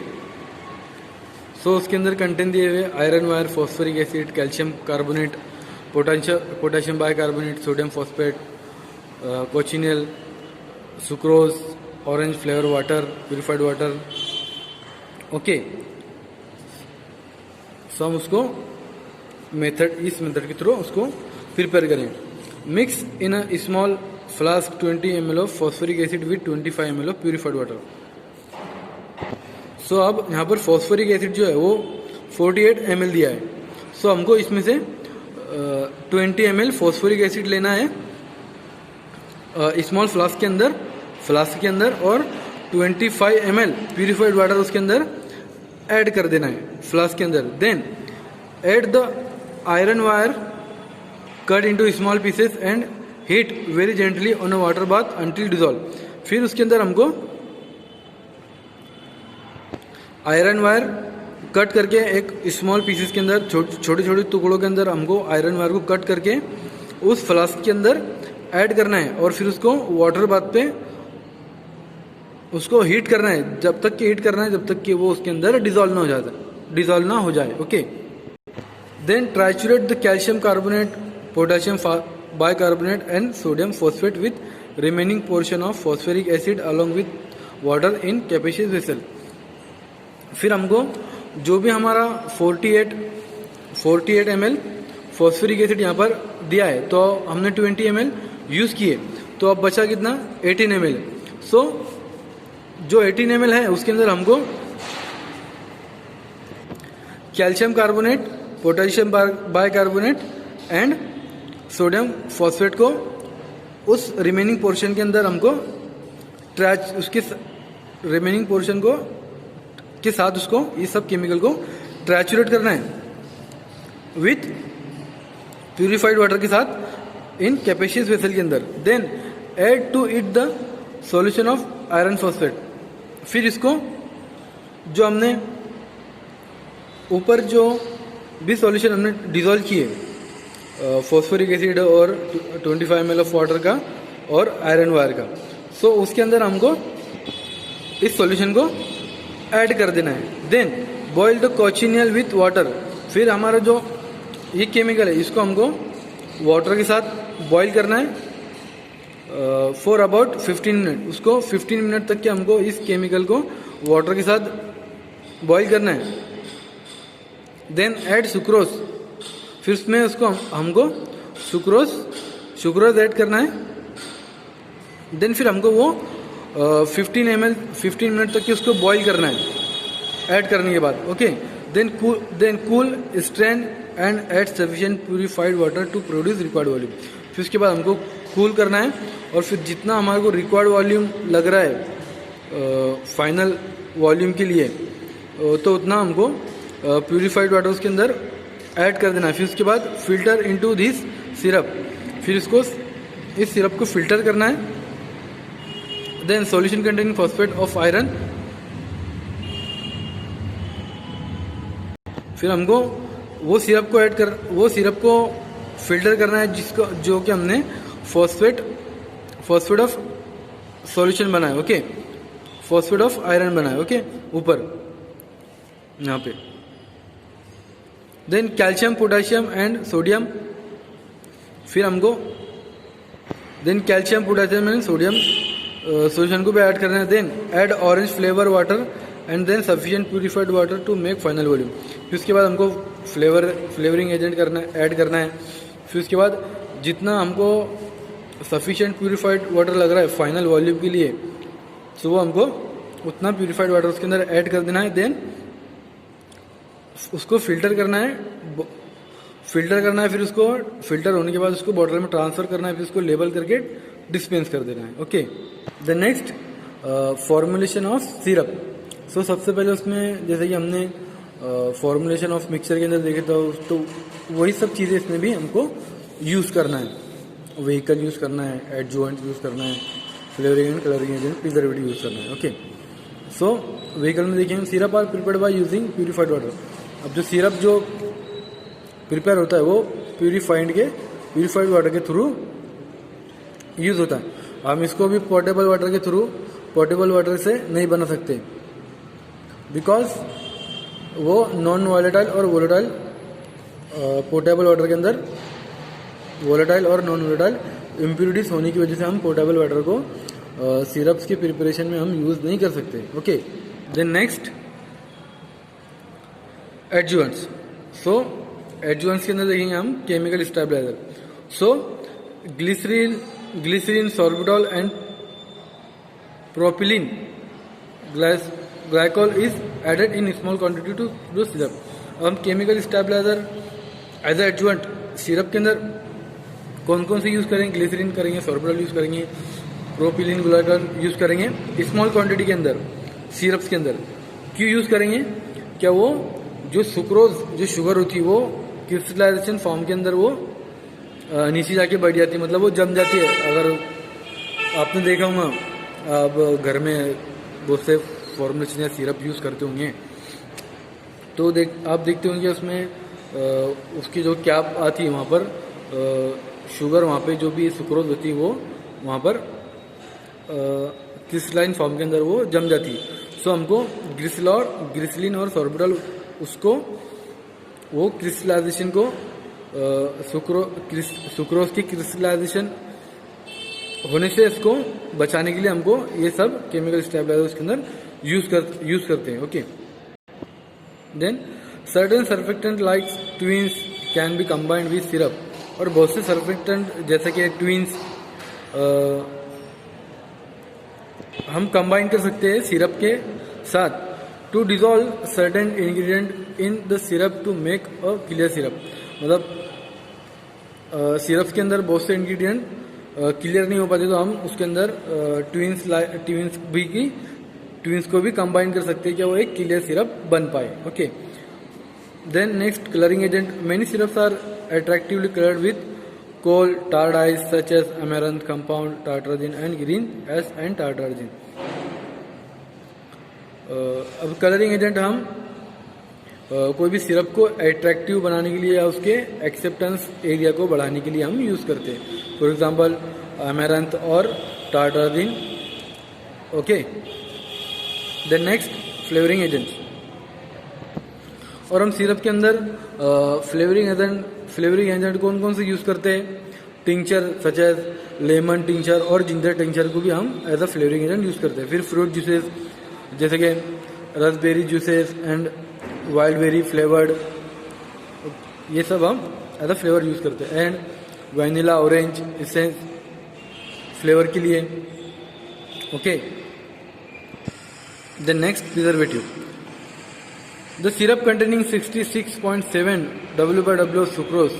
[SPEAKER 1] सो उसके अंदर कंटेंट दिए हुए iron wire, phosphoric acid, calcium carbonate, potassium bicarbonate, sodium phosphate, cochineal, sucrose, orange flavour water, purified water. Okay, so हम उसको इस मेथड के थ्रू उसको प्रिपेयर करें। Mix in a small flask 20 ml of phosphoric acid with 25 ml of purified water. So अब यहाँ पर phosphoric acid जो है वो 48 ml दिया है। सो हमको इसमें से 20 ml फॉस्फोरिक एसिड लेना है स्मॉल फ्लास्क के अंदर और 25 ml प्यूरिफाइड वाटर उसके अंदर ऐड कर देना है फ्लास्क के अंदर। Then add the iron wire cut into small pieces and heat very gently on a water bath until dissolve. फिर उसके अंदर हमको आयरन वायर कट करके एक स्मॉल पीसेस के अंदर छोटे छोटे टुकड़ों के अंदर हमको आयरन वायर को कट करके उस फ्लास्क के अंदर ऐड करना है और फिर उसको वाटर बाथ पे उसको हीट करना है, जब तक कि हीट करना है जब तक कि वो उसके अंदर डिजॉल्व ना हो जाए। Okay, then triturate the calcium carbonate, potassium bicarbonate and sodium phosphate with remaining portion of phosphoric acid along with water in capacious vessel. फिर हमको जो भी हमारा 48 ml फॉस्फेरिक एसिड यहाँ पर दिया है, तो हमने 20 ml यूज़ किए, तो अब बचा कितना 18 ml। सो जो 18 ml है उसके अंदर हमको calcium carbonate, potassium bicarbonate and sodium phosphate को उस रिमेनिंग पोर्शन के अंदर हमको उसके रिमेनिंग पोर्शन को के साथ उसको ये सब केमिकल को ट्रैचुरेट करना है विथ प्यूरिफाइड वाटर के साथ इन कैपेसियस वेसल के अंदर। Then add to it the solution of iron phosphate. फिर इसको जो हमने ऊपर जो भी सॉल्यूशन हमने डिजोल्व किए फॉस्फोरिक एसिड और 25 ml ऑफ वाटर का और आयरन वायर का, सो उसके अंदर हमको इस सॉल्यूशन को ऐड कर देना है। Then boil the cochineal with water. फिर हमारा जो ये केमिकल है इसको हमको वाटर के साथ बॉयल करना है फॉर अबाउट 15 मिनट। उसको 15 मिनट तक के हमको इस केमिकल को वाटर के साथ बॉयल करना है। Then add sucrose. फिर उसमें उसको हमको सुक्रोज ऐड करना है। देन फिर हमको वो 15 मिनट तक के उसको बॉईल करना है ऐड करने के बाद। Okay, then cool strain and add sufficient purified water to produce required volume. फिर उसके बाद हमको कूल करना है और फिर जितना हमारे को रिक्वायर्ड वॉल्यूम लग रहा है फाइनल वॉल्यूम के लिए, तो उतना हमको प्यूरिफाइड वाटर उसके अंदर ऐड कर देना है। फिर उसके बाद फिल्टर इनटू दिस सिरप। फिर इसको इस सिरप को फिल्टर करना है। Then solution containing phosphate of iron. फिर हमको वो सिरप को फिल्टर करना है जिसको जो कि हमने फॉस्फेट ऑफ सॉल्यूशन बनाया। ओके, फॉस्फेट ऑफ आयरन बनाया। ओके, ऊपर यहाँ पे। Then calcium, potassium and sodium. फिर हमको calcium, potassium and sodium solution को भी ऐड करना है। Then add orange flavour water and then sufficient purified water to make final volume. फिर उसके बाद हमको फ्लेवरिंग एजेंट ऐड करना है। फिर उसके बाद जितना हमको सफिशिएंट प्यूरिफाइड वाटर लग रहा है फाइनल वॉल्यूम के लिए, तो वो हमको उतना प्यूरिफाइड वाटर उसके अंदर ऐड कर देना है। देन उसको फिल्टर करना है। फिर उसको फिल्टर होने के बाद उसको बॉटल में ट्रांसफर करना है। फिर उसको लेबल करके डिस्पेंस कर देना है। Okay, the next formulation of syrup. So सबसे पहले उसमें जैसे कि हमने फॉर्मुलेशन ऑफ मिक्सचर के अंदर देखे तो वही सब चीज़ें इसमें भी हमको यूज़ करना है। व्हीकल यूज़ करना है, एडजुवेंट यूज़ करना है, flavouring and colouring agent, preservative use करना है। ओके, सो व्हीकल में देखिए हम syrup are prepared by using purified water. अब जो सिरप जो प्रिपेयर होता है वो प्यूरिफाइड वाटर के थ्रू यूज़ होता है। हम इसको भी पोर्टेबल वाटर से नहीं बना सकते, बिकॉज वो नॉन वॉलेटाइल और वोलेटाइल पोर्टेबल वाटर के अंदर वोलेटाइल और नॉन वोलेटाइल इम्प्यूरिटीज होने की वजह से हम पोर्टेबल वाटर को सिरप्स के प्रिपरेशन में हम यूज़ नहीं कर सकते। Okay, then next adjuvants. So adjuvants के अंदर देखेंगे हम chemical stabiliser. So glycerine, sorbitol and propylene glycol is added in small quantity to the syrup. अब हम chemical stabiliser as a adjuvant syrup के अंदर कौन कौन से यूज़ करेंगे? ग्लिसरीन करेंगे, सॉर्बिटॉल यूज़ करेंगे, प्रोपिलीन ग्लाइकोल यूज़ करेंगे स्मॉल क्वांटिटी के अंदर सिरप्स के अंदर। क्यों यूज़ करेंगे? क्या वो जो सुक्रोज जो शुगर होती है वो क्रिस्टलाइजेशन फॉर्म के अंदर वो नीचे जाके बैठ जाती है, मतलब वो जम जाती है। अगर आपने देखा होगा आप घर में बहुत से फॉर्मुलेशन या सिरप यूज़ करते होंगे तो आप देखते होंगे उसमें उसकी जो कैप आती है वहाँ पर शुगर, वहाँ पे जो भी सुक्रोज होती है वो वहाँ पर क्रिस्टलाइन फॉर्म के अंदर वो जम जाती है। सो हमको ग्लिसरीन और सॉर्बिटॉल उसको वो क्रिस्टलाइजेशन को सुक्रोज की क्रिस्टलाइजेशन होने से इसको बचाने के लिए हमको ये सब केमिकल स्टेबलाइजर उसके अंदर यूज करते हैं। Okay, then certain surfactant like tweens can be combined with syrup, और बहुत से सर्फेक्टेंट जैसे कि ट्विन्स हम कंबाइन कर सकते हैं सिरप के साथ to dissolve certain ingredient in the syrup to make a clear syrup. मतलब सिरप के अंदर बहुत से इंग्रेडिएंट क्लियर नहीं हो पाते तो हम उसके अंदर ट्विन्स को भी कंबाइन कर सकते हैं क्या वो एक क्लियर सिरप बन पाए। Okay, then next colouring agent. Many syrups are attractively coloured with coal tar dyes such as amaranth compound, tartrazine and green as and tartrazine। अब कलरिंग एजेंट हम कोई भी सिरप को अट्रैक्टिव बनाने के लिए या उसके एक्सेप्टेंस एरिया को बढ़ाने के लिए हम यूज करते हैं। फॉर एग्जांपल अमेरंथ और tartrazine. Okay, then next flavouring agents. और हम सिरप के अंदर फ्लेवरिंग एजेंट कौन कौन से यूज करते हैं? Tincture such as lemon tincture और जिंजर टिंचर को भी हम as a flavouring agent use करते हैं। फिर फ्रूट जूसेस जैसे कि raspberry juices and wild berry flavoured, ये सब हम एज अ फ्लेवर यूज करते हैं। एंड वैनिला ऑरेंज इससे फ्लेवर के लिए। Okay, the next preservative. The syrup containing 66.7 W/W of sucrose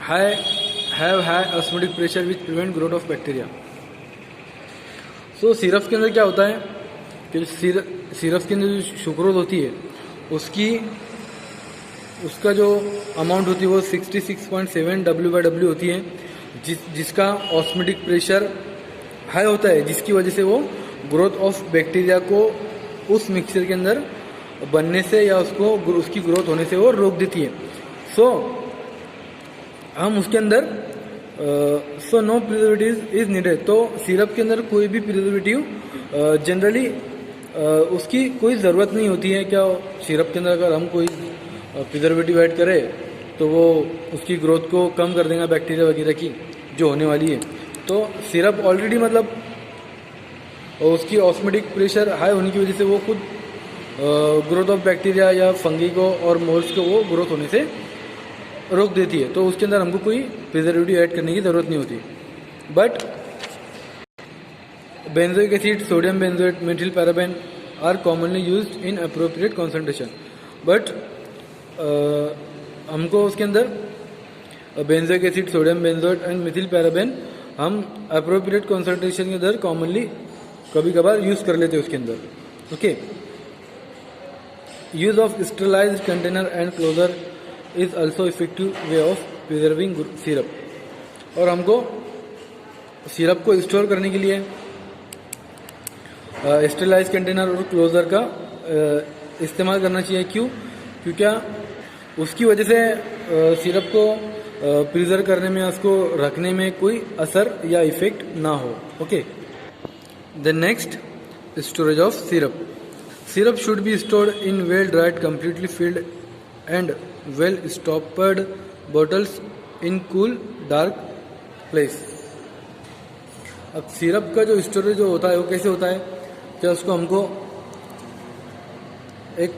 [SPEAKER 1] have high osmotic pressure which prevent growth of bacteria। So syrup के अंदर क्या होता है कि सिरप के अंदर जो सुक्रोज होती है उसका जो अमाउंट होती है वो 66.7 W/W होती है, जिसका ऑस्मोटिक प्रेशर हाई होता है, जिसकी वजह से वो ग्रोथ ऑफ बैक्टीरिया को उस मिक्सचर के अंदर बनने से या उसकी ग्रोथ होने से वो रोक देती है। सो हम उसके अंदर नो प्रिजर्वेटिव इज नीडेड। तो सिरप के अंदर कोई भी प्रिजर्वेटिव जनरली उसकी कोई ज़रूरत नहीं होती है। क्या सिरप के अंदर अगर हम कोई प्रिजर्वेटिव ऐड करें तो वो उसकी ग्रोथ को कम कर देगा बैक्टीरिया वगैरह की जो होने वाली है। तो सिरप ऑलरेडी मतलब उसकी ऑस्मोटिक प्रेशर हाई होने की वजह से वो खुद ग्रोथ ऑफ बैक्टीरिया या फंगी को और मोल्ड्स को वो ग्रोथ होने से रोक देती है। तो उसके अंदर हमको कोई प्रिजर्वेटिव ऐड करने की ज़रूरत नहीं होती। But benzoic acid, sodium benzoate, methyl paraben are commonly used in appropriate concentration. But हमको उसके अंदर benzoic acid, sodium benzoate and methyl paraben हम अप्रोप्रिएट कॉन्सेंट्रेशन के अंदर कॉमनली कभी कभार यूज़ कर लेते हैं उसके अंदर। Okay, use of sterilised container and closure is also effective way of preserving syrup. और हमको सिरप को स्टोर करने के लिए स्टरलाइज कंटेनर और क्लोजर का इस्तेमाल करना चाहिए। क्योंकि उसकी वजह से सिरप को प्रिजर्व करने में, उसको रखने में कोई असर या इफेक्ट ना हो। Okay, the next storage of syrup. Syrup should be stored in well dried, completely filled and well stoppered bottles in cool dark place। अब सिरप का जो स्टोरेज जो होता है वो कैसे होता है? क्या उसको हमको एक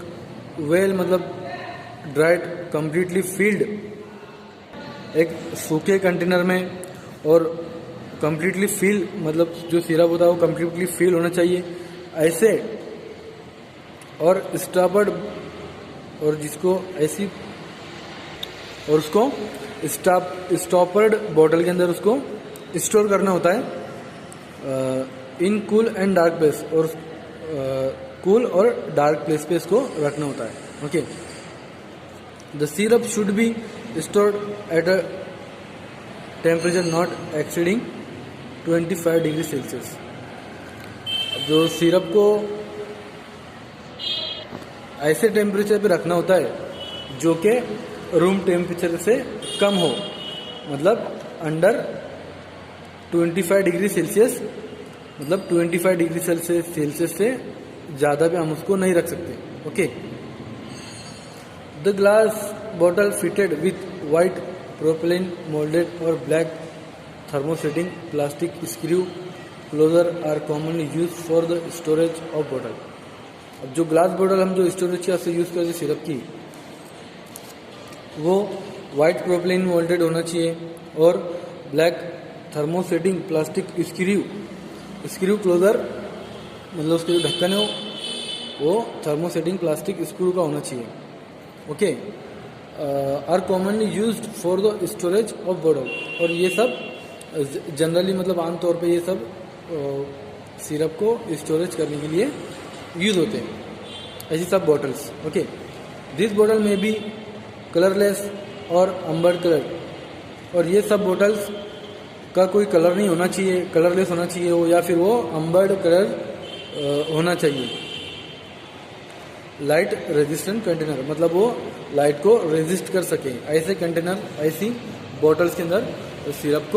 [SPEAKER 1] वेल मतलब ड्राइड, completely filled एक सूखे कंटेनर में और completely fill मतलब जो सिरप होता है वो completely fill होना चाहिए ऐसे, और स्टॉपर्ड और जिसको ऐसी और उसको स्टॉपर्ड बॉटल के अंदर उसको स्टोर करना होता है in cool and dark place, और कूल और डार्क प्लेस पे इसको रखना होता है। Okay, the syrup should be stored at a temperature not exceeding 25 degree Celsius. अब जो सिरप को ऐसे टेम्परेचर पे रखना होता है जो कि रूम टेम्परेचर से कम हो, मतलब अंडर 25 डिग्री सेल्सियस मतलब 25 डिग्री सेल्सियस से ज़्यादा भी हम उसको नहीं रख सकते। Okay. The glass bottle fitted with white propylene moulded और black thermosetting plastic screw closure are commonly use for the storage of bottle. अब जो ग्लास बॉटल हम जो स्टोरेज के वास्ते यूज़ करते सिरप की, वो वाइट प्रोपेलिन मोल्डेड होना चाहिए और black thermosetting plastic screw closure, मतलब उसके जो ढक्कन है वो थर्मोसेटिंग प्लास्टिक स्क्रू का होना चाहिए। Okay. Are commonly used for the storage of bottle, और ये सब जनरली मतलब आमतौर पे ये सब सिरप को स्टोरेज करने के लिए यूज होते हैं, ऐसी सब बॉटल्स। ओके। दिस बॉटल में बी कलरलेस और अम्बर कलर, और ये सब बॉटल्स का कोई कलर नहीं होना चाहिए, कलरलेस होना चाहिए वो, या फिर वो अम्बर्ड कलर होना चाहिए। लाइट रेजिस्टेंट कंटेनर, मतलब वो लाइट को रेजिस्ट कर सके, ऐसे कंटेनर, ऐसी बॉटल्स के अंदर सिरप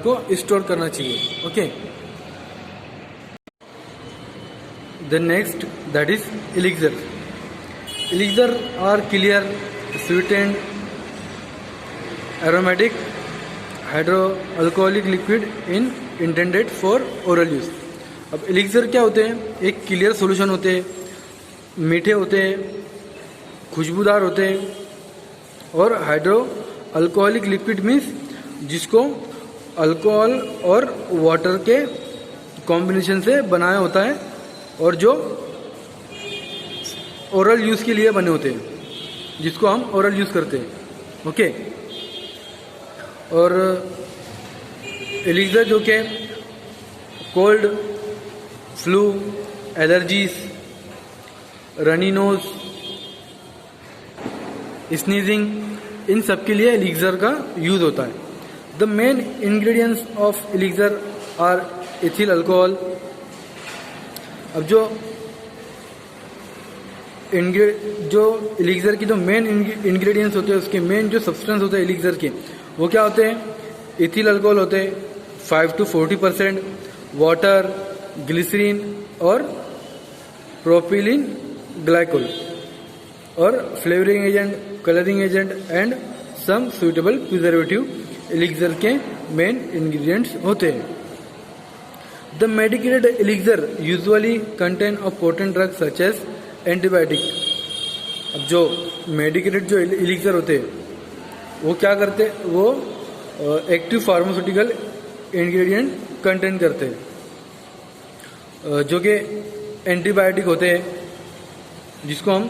[SPEAKER 1] को स्टोर करना चाहिए। Okay. The next that is elixir. Elixir are clear sweetened aromatic hydro alcoholic liquid intended for oral use. अब एलिक्सर क्या होते हैं? एक क्लियर सॉल्यूशन होते हैं, मीठे होते हैं, खुशबूदार होते हैं, और हाइड्रो अल्कोहलिक लिक्विड मीन्स जिसको अल्कोहल और वाटर के कॉम्बिनेशन से बनाया होता है, और जो ओरल यूज़ के लिए बने होते हैं, जिसको हम ओरल यूज़ करते हैं। ओके। और एलिक्सर जो कि cold, flu, allergies, runny nose, sneezing, इन सब के लिए एलिक्सर का यूज होता है। The main ingredients of elixir are ethyl alcohol. अब जो एलिक्सर की जो मेन इंग्रेडिएंट्स होते हैं, उसके मेन जो सब्सटेंस होते हैं एलिक्सर के, वो क्या होते हैं? एथिल अल्कोहल होते हैं 5 to 40%, वाटर, ग्लिसरीन और प्रोपिलीन ग्लाइकोल, और flavouring agent, colouring agent and some suitable preservative elixir के मेन इंग्रेडिएंट्स होते हैं। The medicated elixir usually contain a potent drug such as antibiotic. अब जो मेडिकेटेड जो एलिक्सर होते हैं वो क्या करते हैं? वो एक्टिव फार्मास्यूटिकल इंग्रेडिएंट कंटेन करते हैं, जो कि एंटीबायोटिक होते हैं, जिसको हम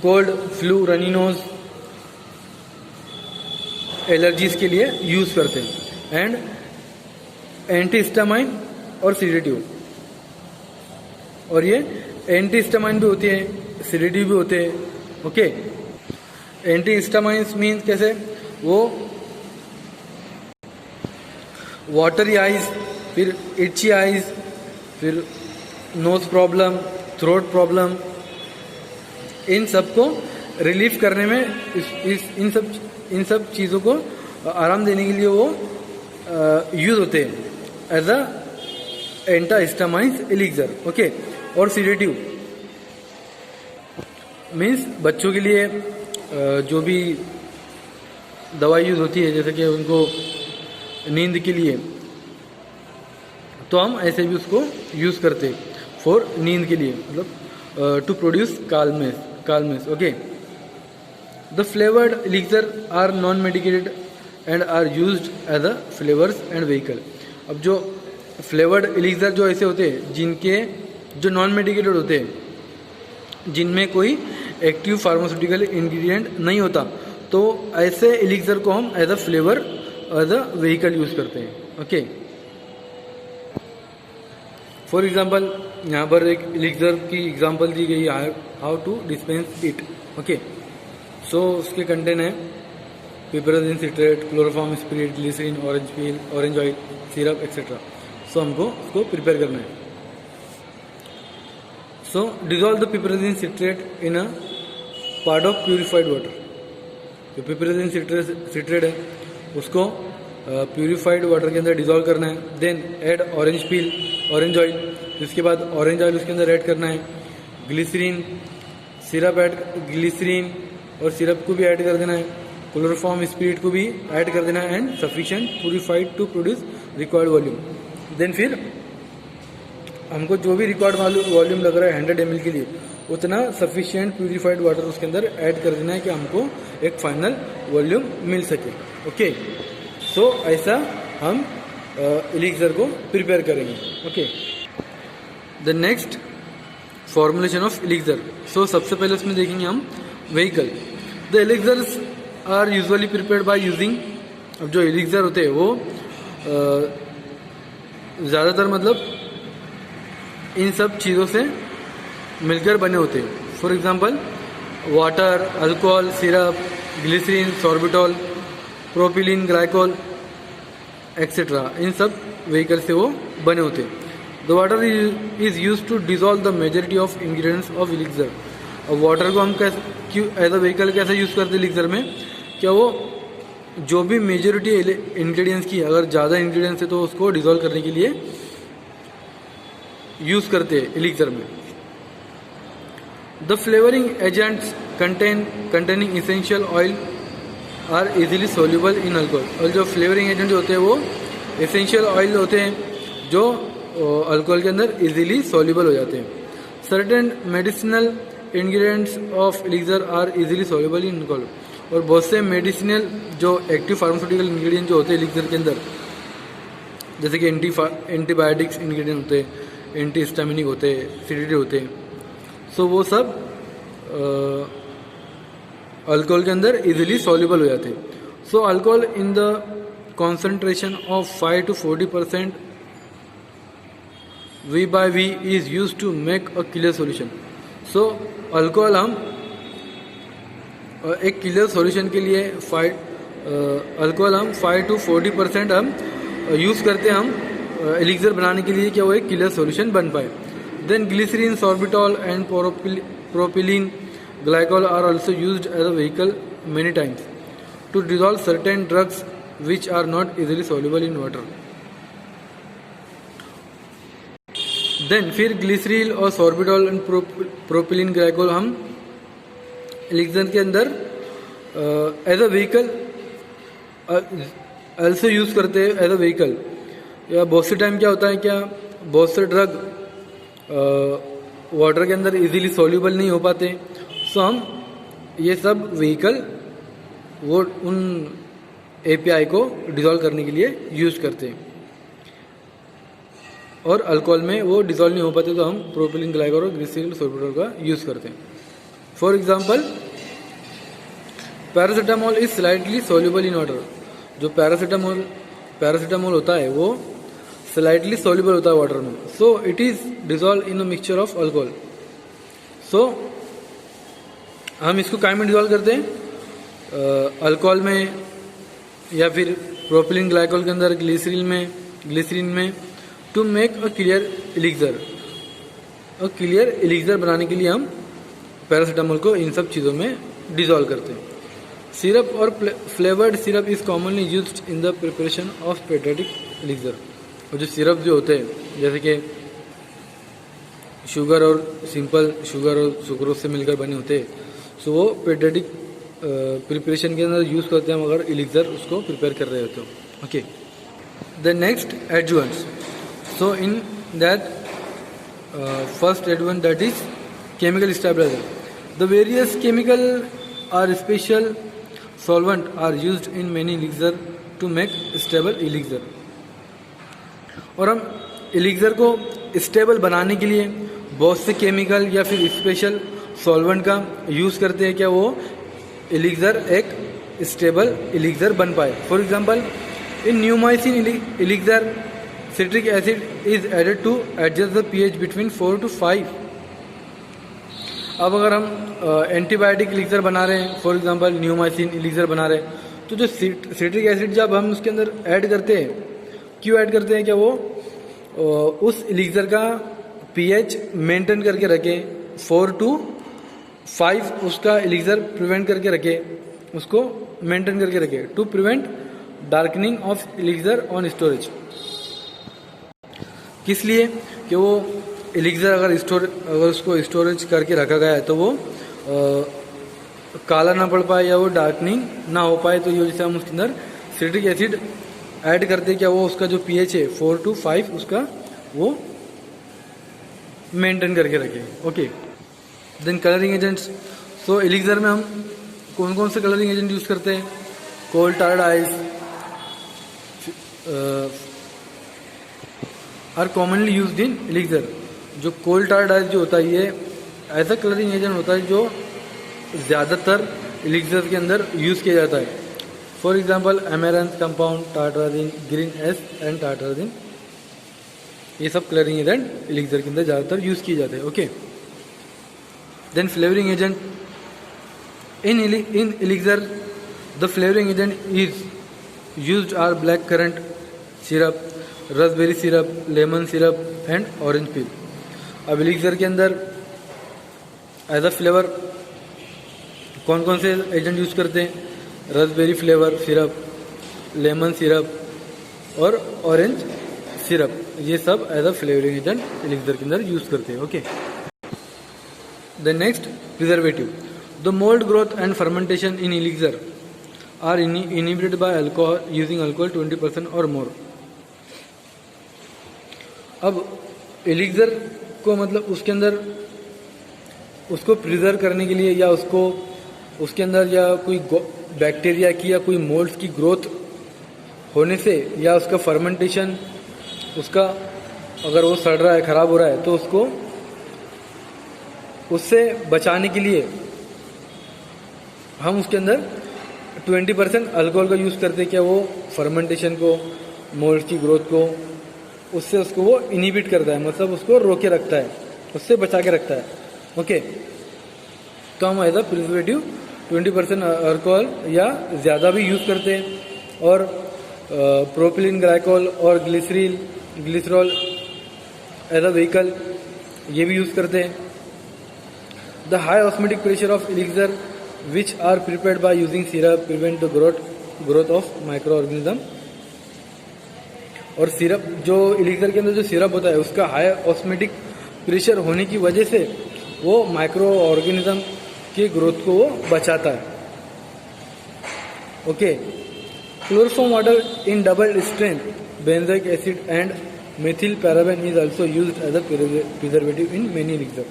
[SPEAKER 1] cold, flu, runny nose, allergies के लिए यूज करते हैं, एंड एंटीहिस्टामाइन और सीडेटिव। और ये एंटीहिस्टामाइन भी होते हैं, सीडेटिव भी होते हैं। ओके। एंटीहिस्टामाइन्स मीन्स कैसे? वो वाटरी आइज, फिर इची आइज, फिर नोज प्रॉब्लम, थ्रोट प्रॉब्लम, इन सब को रिलीफ करने में इन सब चीज़ों को आराम देने के लिए वो यूज होते हैं एज अ एंटाहिस्टामाइन्स एलिक्सर। ओके। और सीडेटिव मीन्स बच्चों के लिए जो भी दवाई यूज होती है, जैसे कि उनको नींद के लिए, तो हम ऐसे भी उसको यूज करते हैं फॉर नींद के लिए, मतलब to produce calmness. Okay. The flavored elixir are non-medicated and are used as a flavors and vehicle. अब जो फ्लेवर्ड एलिक्सर जो ऐसे होते हैं जिनके जो नॉन मेडिकेटेड होते हैं, जिनमें कोई एक्टिव फार्मास्यूटिकल इंग्रेडिएंट नहीं होता, तो ऐसे एलिक्सर को हम as a flavour, as a vehicle use करते हैं। ओके। फॉर एग्जाम्पल यहाँ पर एक एलिक्सर की एग्जाम्पल दी गई है, how to dispense it. Okay. So उसके कंटेंट है piperazine citrate, chloroform spirit, glycerine, orange peel, orange oil, syrup etcetera. So हमको उसको प्रिपेयर करना है। So dissolve the piperazine citrate in a part of purified water. तो piperazine citrate है उसको purified water के अंदर डिजोल्व करना है. Then add orange peel, orange oil. इसके बाद ऑरेंज ऑयल उसके अंदर ऐड करना है. ग्लिसरीन सिरप ऐड, ग्लिसरीन और सिरप को भी ऐड कर देना है. क्लोरोफॉर्म स्पिरिट को भी ऐड कर देना है and sufficient purified to produce required volume. Then फिर हमको जो भी रिक्वायर्ड वॉल्यूम लग रहा है 100 ml के लिए, उतना सफिशिएंट प्यूरिफाइड वाटर उसके अंदर ऐड कर देना है कि हमको एक फाइनल वॉल्यूम मिल सके. ओके, सो ऐसा हम एलिक्सर को प्रिपेयर करेंगे. Okay, the next formulation of elixir. So सबसे पहले उसमें देखेंगे हम vehicle. The elixirs are usually prepared by using. अब जो एलिक्सर होते हैं वो ज़्यादातर मतलब इन सब चीज़ों से मिलकर बने होते हैं. For example water, alcohol, syrup, glycerine, sorbitol, propylene glycol etcetera. इन सब व्हीकल से वो बने होते हैं. The water is use to dissolve the majority of ingredients of elixir. अब वाटर को हम कैसे क्यों एज अ व्हीकल कैसे यूज़ करते हैं एलिक्सर में? क्या वो जो भी मेजॉरिटी इंग्रेडिएंट्स की, अगर ज़्यादा इंग्रेडिएंट्स है तो उसको डिजोल्व करने के लिए यूज़ करते हैं एलिक्सर में. The flavouring agents containing essential oil are easily soluble in alcohol. और जो फ्लेवरिंग एजेंट होते हैं वो एसेंशियल ऑयल होते हैं जो अल्कोहल के अंदर इजीली सोल्यूबल हो जाते हैं. Certain medicinal ingredients of elixir are easily soluble in alcohol. और बहुत से मेडिसिनल जो एक्टिव फार्मास्यूटिकल इंग्रेडिएंट जो होते हैं एलिक्सर के अंदर, जैसे कि एंटीबायोटिक्स इंग्रेडिएंट होते हैं, एंटी हिस्टामिनिक होते हैं, एसिडिटी होते हैं. सो वो सब अल्कोहल के अंदर इजीली सॉल्युबल हो जाते हैं. So alcohol in the concentration of 5 to 40% V/V is use to make a clear solution. So alcohol हम एक क्लियर सॉल्यूशन के लिए अल्कोहल हम 5 to 40% हम यूज़ करते हैं हम एलिक्सर बनाने के लिए, क्या वो एक क्लियर सॉल्यूशन बन पाए. Then glycerin, sorbitol and propylene glycol are also used as a vehicle many times to dissolve certain drugs which are not easily soluble in water. Then फिर ग्लिसरीन और सॉर्बिटॉल एंड प्रोपिलीन ग्लाइकोल हम elixir के अंदर as a vehicle also use करते हैं as a vehicle. या बहुत से टाइम क्या होता है, क्या बहुत से ड्रग वाटर के अंदर इजीली सॉल्यूबल नहीं हो पाते. सो हम ये सब व्हीकल वो उन एपीआई को डिज़ोल्व करने के लिए यूज़ करते हैं. और अल्कोहल में वो डिज़ोल्व नहीं हो पाते तो हम प्रोपिलीन ग्लाइकोल और ग्लिसरीन सॉर्बिटॉल का यूज़ करते हैं. For example paracetamol is slightly soluble in water. जो पैरासीटामोल होता है वो स्लाइटली सॉल्यूबल होता है वाटर में. So it is dissolve in a mixture of alcohol. So हम इसको काय में डिज़ोल्व करते हैं? अल्कोहल में या फिर प्रोपिलीन ग्लाइकोल के अंदर, ग्लिसरीन में to make a clear elixir. और क्लियर एलिक्सर बनाने के लिए हम पैरासीटामोल को इन सब चीज़ों में डिज़ोल्व करते हैं. सिरप और flavoured syrup is commonly used in the preparation of paediatric elixir. और जो सिरप जो होते हैं जैसे कि शुगर और सिंपल शुगर और सुक्रोज से मिलकर बने होते हैं, सो वो पेडियाट्रिक प्रिपरेशन के अंदर यूज़ करते हैं हम अगर एलिक्सर उसको प्रिपेयर कर रहे होते हो. Okay, the next adjuvants. So in that first adjuvant that is chemical stabiliser. The various chemical are special solvent are used in many elixir to make stable elixir. और हम एलिक्सर को stable बनाने के लिए बहुत से केमिकल या फिर स्पेशल सॉल्वेंट का यूज़ करते हैं, क्या वो एलिक्सर एक स्टेबल एलिक्सर बन पाए. For example in neomycin elixir citric acid is added to adjust the pH between 4 to 5. अब अगर हम एंटीबायोटिक एलिक्सर बना रहे हैं, फॉर एग्जांपल न्यूमाइसिन एलिक्सर बना रहे हैं, तो जो सिट्रिक एसिड जब हम उसके अंदर ऐड करते हैं, क्यों ऐड करते हैं? क्या वो उस एलिक्सर का पीएच मेंटेन करके रखे, 4 to 5 उसका एलिक्सर प्रिवेंट करके रखे, उसको मेंटेन करके रखे to prevent darkening of elixir on storage. किस लिए? कि वो एलिक्सर अगर उसको स्टोरेज करके रखा गया है तो वो काला ना पड़ पाए या वो डार्कनिंग ना हो पाए, तो ये वजह से हम उसके अंदर सिट्रिक एसिड ऐड करते हैं। क्या वो उसका जो pH है 4 to 5 उसका वो मेंटेन करके रखें। Okay, then colouring agents. So elixir में हम कौन कौन से कलरिंग एजेंट यूज़ करते हैं? Coal tar dyes are commonly used in elixir. जो कोल tar dyes जो होता है ये ऐसा कलरिंग एजेंट होता है जो ज़्यादातर एलिक्सर के अंदर यूज़ किया जाता है। For example amaranth compound, tartrazine, green S and tartrazine, ये सब कलरिंग एजेंट एलिक्सर के अंदर ज़्यादातर यूज़ किए जाते हैं। Okay, then flavouring agent. In elixir the flavouring agent is used are black currant syrup, raspberry syrup, lemon syrup and orange peel. अब elixir के अंदर एज अ फ्लेवर कौन कौन से एजेंट यूज़ करते हैं? Raspberry flavour syrup, lemon syrup और orange syrup, ये सब as a flavouring agent elixir के अंदर यूज़ करते हैं। Okay, the next preservative. The mould growth and fermentation in elixir are inhibited by alcohol using alcohol 20% और मोर। अब एलिक्सर को मतलब उसके अंदर उसको प्रिजर्व करने के लिए या उसके अंदर या कोई बैक्टीरिया की या कोई मोल्ड्स की ग्रोथ होने से या उसका फर्मेंटेशन उसका अगर वो सड़ रहा है, ख़राब हो रहा है, तो उससे बचाने के लिए हम उसके अंदर 20% अल्कोहल का यूज़ करते हैं। क्या वो फर्मेंटेशन को, मोल्ड्स की ग्रोथ को, उससे उसको वो इनहिबिट करता है, मतलब उसको रोके रखता है, उससे बचा के रखता है। ओके, तो हम एज अ प्रिजर्वेटिव 20% अल्कोहल या ज़्यादा भी यूज़ करते हैं। और प्रोपिलीन ग्लाइकोल और ग्लिसरॉल एज अ व्हीकल ये भी यूज़ करते हैं। The high osmotic pressure of elixir which are prepared by using syrup prevent the growth of micro organism. और सिरप जो एलिक्सर के अंदर जो सिरप होता है उसका हाई ऑस्मेटिक प्रेशर होने की वजह से वो माइक्रो ऑर्गेनिज्म की ग्रोथ को वो बचाता है। Okay, chloroform water in double strength benzoic acid and methyl paraben is also used as a preservative in many elixir.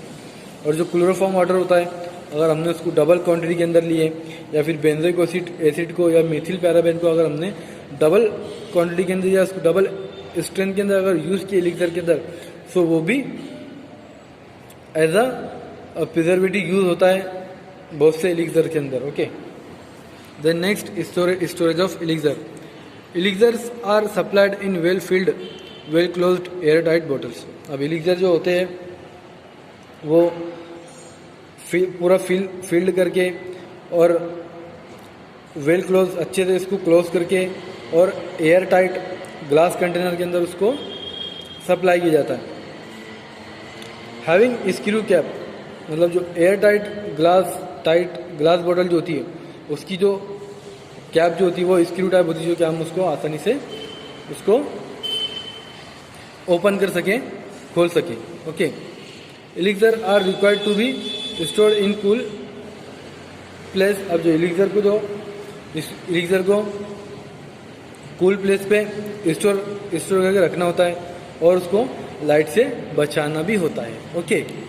[SPEAKER 1] और जो क्लोरोफॉर्म वाटर होता है अगर हमने उसको डबल क्वांटिटी के अंदर लिए या फिर बेंजोइक एसिड को या मेथिल पैराबेन को अगर हमने डबल क्वांटिटी के अंदर या उसको डबल स्ट्रेंथ के अंदर अगर यूज़ किए एलिक्सर के अंदर, सो वो भी एज अ प्रिजर्वेटिव यूज होता है बहुत से एलिक्सर के अंदर। Okay, the next storage of elixir. Elixirs are supplied in well filled well closed air tight bottles. अब एलिक्सर जो होते हैं वो पूरा फील्ड करके और वेल क्लोज अच्छे से इसको क्लोज करके और एयर टाइट ग्लास कंटेनर के अंदर उसको सप्लाई किया जाता है। हैविंग स्क्रू कैप, मतलब जो एयर टाइट ग्लास बॉटल जो होती है उसकी जो कैप जो होती है वो स्क्रू टाइप होती है, जो कि हम उसको आसानी से उसको ओपन कर सकें, खोल सकें। Okay, elixir are required to be stored in cool place. अब जो एलिक्सर को कूल प्लेस पे स्टोर करके रखना होता है और उसको लाइट से बचाना भी होता है। ओके।